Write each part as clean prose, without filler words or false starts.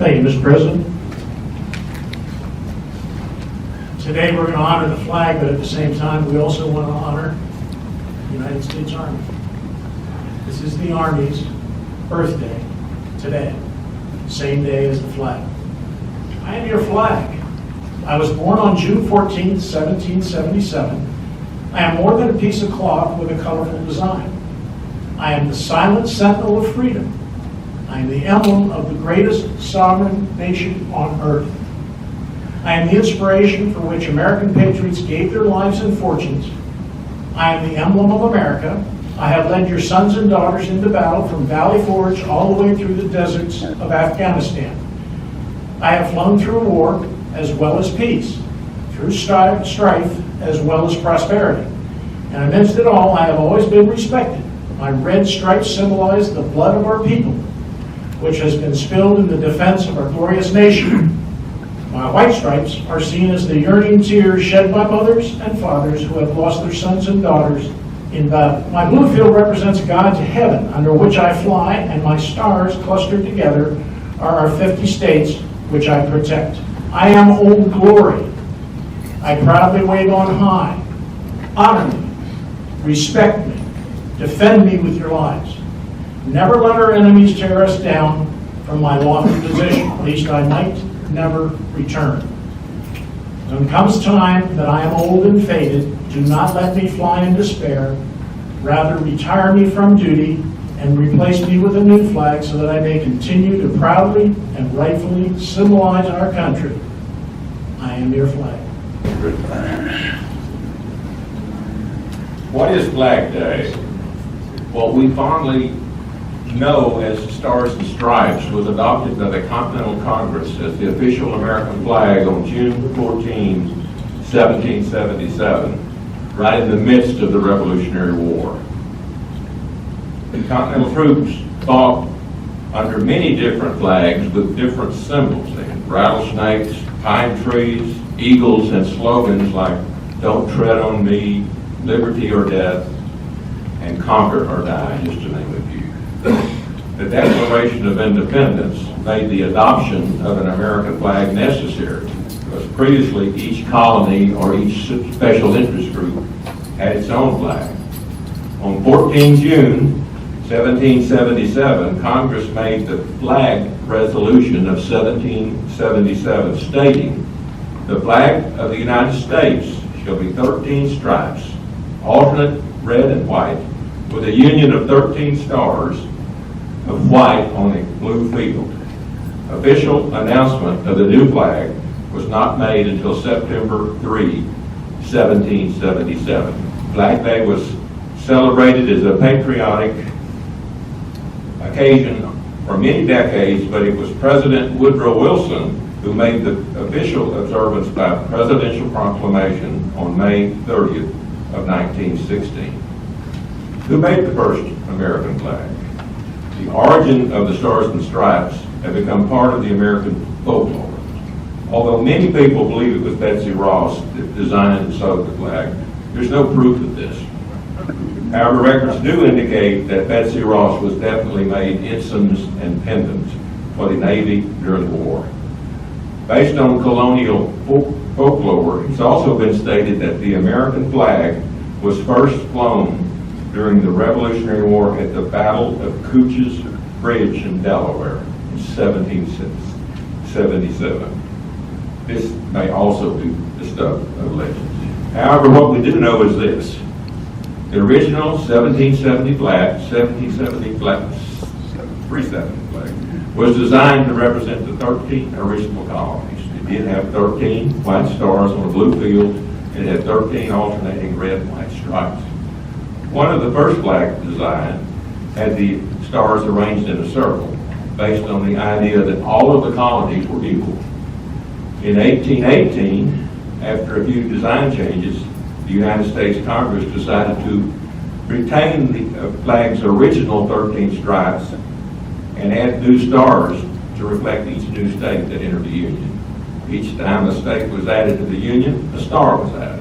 Thank you, Mr. President. Today we're going to honor the flag, but at the same time, we also want to honor the United States Army. This is the Army's birthday today, same day as the flag. I am your flag. I was born on June 14th, 1777. I am more than a piece of cloth with a colorful design. I am the silent sentinel of freedom. I am the emblem of the greatest sovereign nation on earth. I am the inspiration for which American patriots gave their lives and fortunes. I am the emblem of America. I have led your sons and daughters into battle from Valley Forge all the way through the deserts of Afghanistan. I have flown through war as well as peace, through strife as well as prosperity. And amidst it all, I have always been respected. My red stripes symbolize the blood of our people, which has been spilled in the defense of our glorious nation. My white stripes are seen as the yearning tears shed by mothers and fathers who have lost their sons and daughters in battle. My blue field represents God's heaven under which I fly, and my stars clustered together are our 50 states which I protect. I am Old Glory. I proudly wave on high. Honor me, respect me, defend me with your lives. Never let our enemies tear us down from my lofty position, lest I might never return. When comes time that I am old and faded, do not let me fly in despair. Rather, retire me from duty and replace me with a new flag so that I may continue to proudly and rightfully symbolize our country. I am your flag. What is Flag Day? What we fondly know as Stars and Stripes was adopted by the Continental Congress as the official American flag on June 14, 1777, right in the midst of the Revolutionary War. The Continental troops fought under many different flags with different symbols. They had rattlesnakes, pine trees, eagles, and slogans like "Don't tread on me," "Liberty or death," and "Conquer or die," just to name a few. The Declaration of Independence made the adoption of an American flag necessary, because previously each colony or each special interest group had its own flag. On 14 June 1777, Congress made the Flag Resolution of 1777 stating, "The flag of the United States shall be 13 stripes, alternate red and white, with a union of 13 stars of white on a blue field." Official announcement of the new flag was not made until September 3, 1777. Flag Day was celebrated as a patriotic occasion for many decades, but it was President Woodrow Wilson who made the official observance by presidential proclamation on May 30th of 1916. Who made the first American flag? The origin of the Stars and Stripes have become part of the American folklore. Although many people believe it was Betsy Ross that designed and sewed the flag, there's no proof of this. However, records do indicate that Betsy Ross was definitely made ensigns and pendants for the Navy during the war. Based on colonial folklore, it's also been stated that the American flag was first flown during the Revolutionary War at the Battle of Cooch's Bridge in Delaware in 1777. This may also be the stuff of legends. However, what we do know is this. The original 1770 flag was designed to represent the 13 original colonies. It did have 13 white stars on a blue field, and it had 13 alternating red and white stripes. One of the first flags designed had the stars arranged in a circle, based on the idea that all of the colonies were equal. In 1818, after a few design changes, the United States Congress decided to retain the flag's original 13 stripes and add new stars to reflect each new state that entered the Union. Each time a state was added to the Union, a star was added.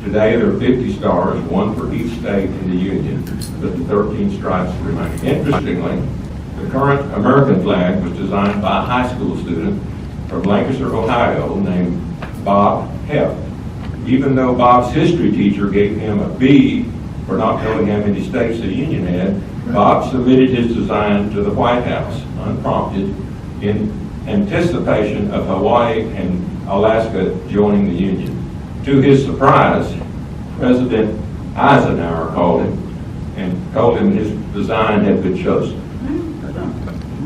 Today there are 50 stars, one for each state in the Union, but the 13 stripes remain. Interestingly, The current American flag was designed by a high school student from Lancaster, Ohio, named Bob Heff. Even though Bob's history teacher gave him a B for not knowing how many states the Union had, Bob submitted his design to the White House unprompted in anticipation of Hawaii and Alaska joining the Union. To his surprise, President Eisenhower called him his design had been chosen.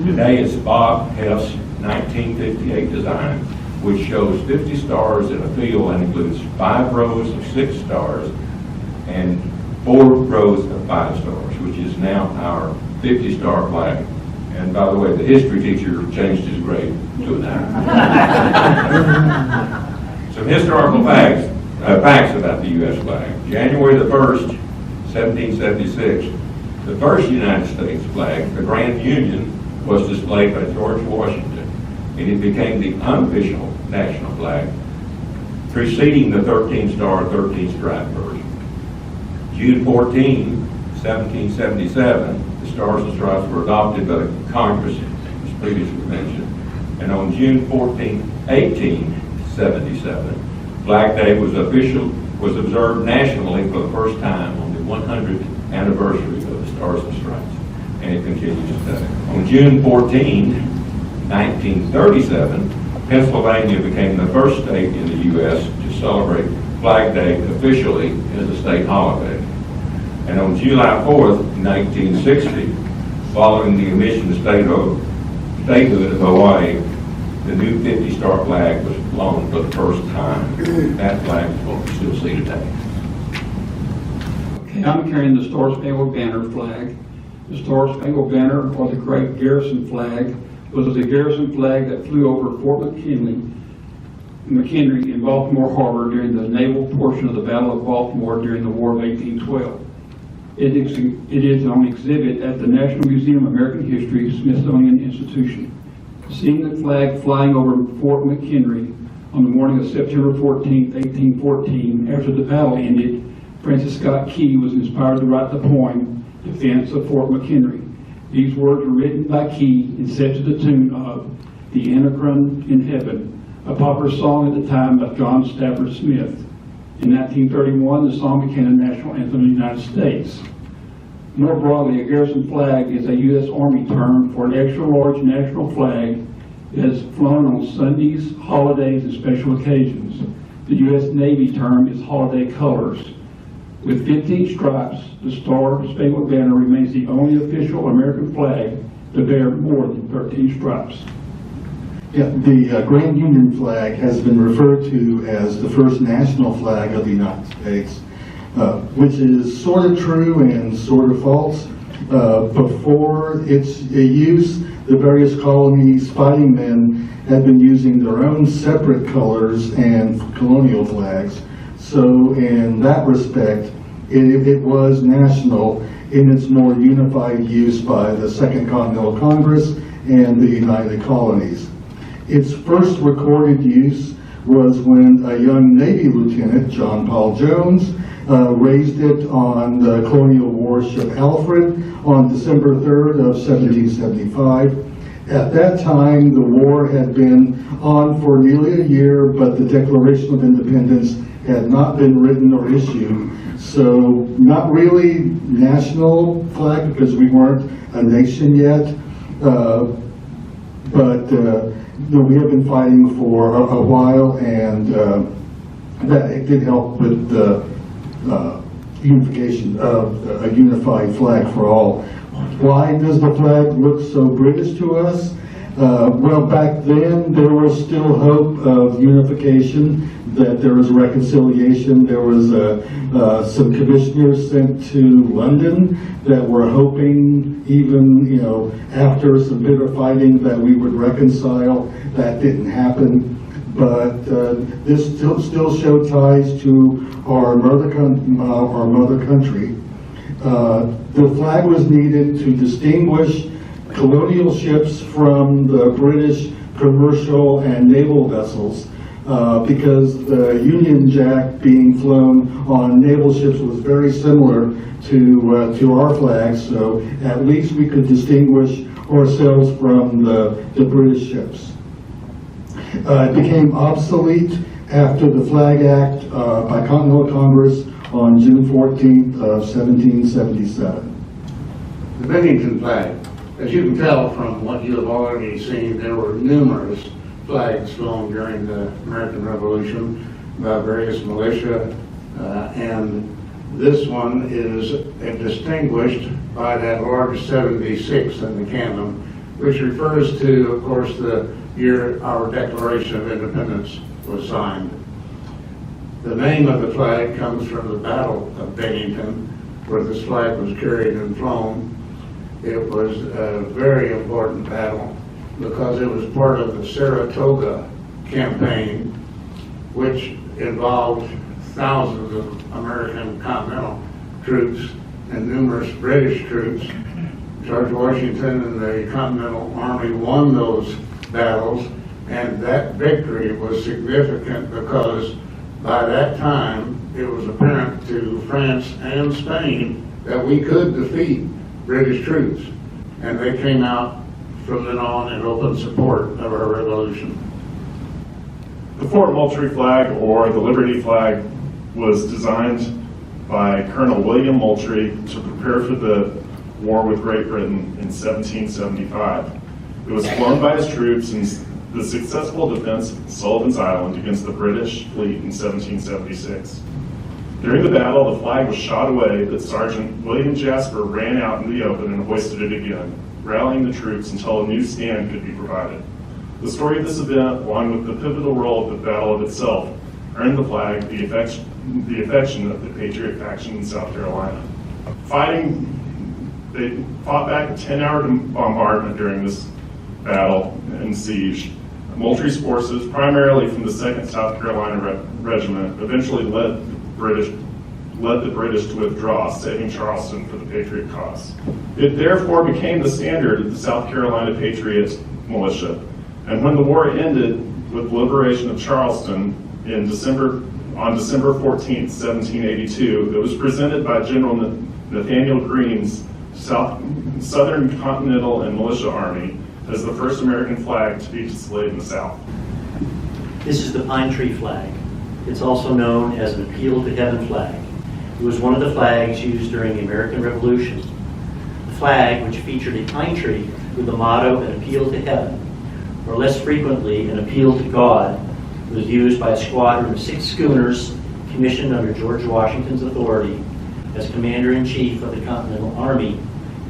Today it's Bob Heff's 1958 design, which shows 50 stars in a field and includes 5 rows of 6 stars and 4 rows of 5 stars, which is now our 50-star flag. And by the way, the history teacher changed his grade to a 9. Some historical facts about the U.S. flag. January the 1st, 1776, the first United States flag, the Grand Union, was displayed by George Washington, and it became the unofficial national flag, preceding the 13-star, 13-stripe version. June 14, 1777, the Stars and Stripes were adopted by the Congress, as previously mentioned, and on June 14, 1877, Flag Day was observed nationally for the first time on the 100th anniversary of the Stars and Stripes, and it continues today. On June 14, 1937, Pennsylvania became the first state in the U.S. to celebrate Flag Day officially as a state holiday. And on July 4th, 1960, following the admission to statehood of Hawaii, the new 50-star flag was flown for the first time. That flag is what we still see today. Okay, I'm carrying the Star Spangled Banner flag. The Star Spangled Banner, or the Great Garrison flag, was a garrison flag that flew over Fort McHenry in Baltimore Harbor during the naval portion of the Battle of Baltimore during the War of 1812. It is on exhibit at the National Museum of American History, Smithsonian Institution. Seeing the flag flying over Fort McHenry on the morning of September 14, 1814, after the battle ended, Francis Scott Key was inspired to write the poem, Defense of Fort McHenry. These words were written by Key and set to the tune of The Anacron in Heaven, a popular song at the time by John Stafford Smith. In 1931, the song became the national anthem of the United States. More broadly, a garrison flag is a U.S. Army term for an extra-large national flag that is flown on Sundays, holidays, and special occasions. The U.S. Navy term is holiday colors. With 15 stripes, the Star Spangled Banner remains the only official American flag to bear more than 13 stripes. Yeah, the Grand Union flag has been referred to as the first national flag of the United States, which is sort of true and sort of false. Before its use, the various colonies' fighting men had been using their own separate colors and colonial flags. So in that respect, it was national in its more unified use by the Second Continental Congress and the United Colonies. Its first recorded use was when a young Navy lieutenant, John Paul Jones, raised it on the colonial warship Alfred on December 3rd of 1775. At that time, the war had been on for nearly a year, but the Declaration of Independence had not been written or issued. So not really national flag because we weren't a nation yet, but we have been fighting for a while, and that it did help with the unification of a unified flag for all. Why does the flag look so British to us? Well, back then there was still hope of unification, that there was reconciliation. There was some commissioners sent to London that were hoping, even after some bitter fighting, that we would reconcile. That didn't happen. But this still showed ties to our mother country. The flag was needed to distinguish colonial ships from the British commercial and naval vessels. because the Union Jack being flown on naval ships was very similar to our flag, so at least we could distinguish ourselves from the British ships. It became obsolete after the Flag Act by Continental Congress on June 14th of 1777. The Bennington flag, as you can tell from what you have already seen, there were numerous flags flown during the American Revolution by various militia, and this one is distinguished by that large 76 in the cannon, which refers to, of course, the year our Declaration of Independence was signed. The name of the flag comes from the Battle of Bennington, where this flag was carried and flown. It was a very important battle because it was part of the Saratoga campaign, which involved thousands of American Continental troops and numerous British troops. George Washington and the Continental Army won those battles, and that victory was significant because by that time it was apparent to France and Spain that we could defeat British troops, and they came out from then on in open support of our revolution. The Fort Moultrie flag, or the Liberty flag, was designed by Colonel William Moultrie to prepare for the war with Great Britain in 1775. It was flown by his troops in the successful defense of Sullivan's Island against the British fleet in 1776. During the battle, the flag was shot away, but Sergeant William Jasper ran out in the open and hoisted it again, rallying the troops until a new stand could be provided. The story of this event, along with the pivotal role of the battle itself, earned the flag the affection of the Patriot faction in South Carolina. They fought back a 10-hour bombardment during this battle and siege. Moultrie's forces, primarily from the 2nd South Carolina Regiment, eventually led the British to withdraw, saving Charleston for the Patriot cause. It therefore became the standard of the South Carolina Patriot militia. And when the war ended with the liberation of Charleston on December 14, 1782, it was presented by General Nathaniel Greene's Southern Continental and Militia Army as the first American flag to be displayed in the South. This is the pine tree flag. It's also known as an Appeal to Heaven flag. It was one of the flags used during the American Revolution. The flag, which featured a pine tree with the motto, an appeal to heaven, or less frequently, an appeal to God, was used by a squadron of 6 schooners commissioned under George Washington's authority as Commander-in-Chief of the Continental Army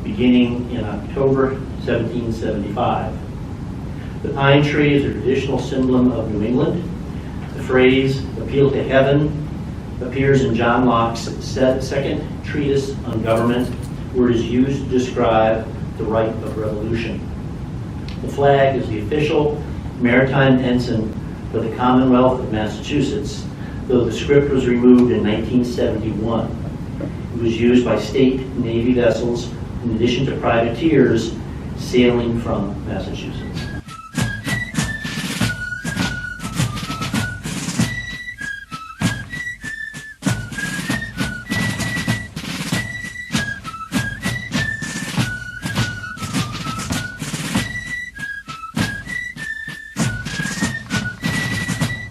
beginning in October 1775. The pine tree is a traditional symbol of New England. The phrase, appeal to heaven, appears in John Locke's second treatise on government, where it is used to describe the right of revolution. The flag is the official maritime ensign for the Commonwealth of Massachusetts, though the script was removed in 1971. It was used by state Navy vessels in addition to privateers sailing from Massachusetts.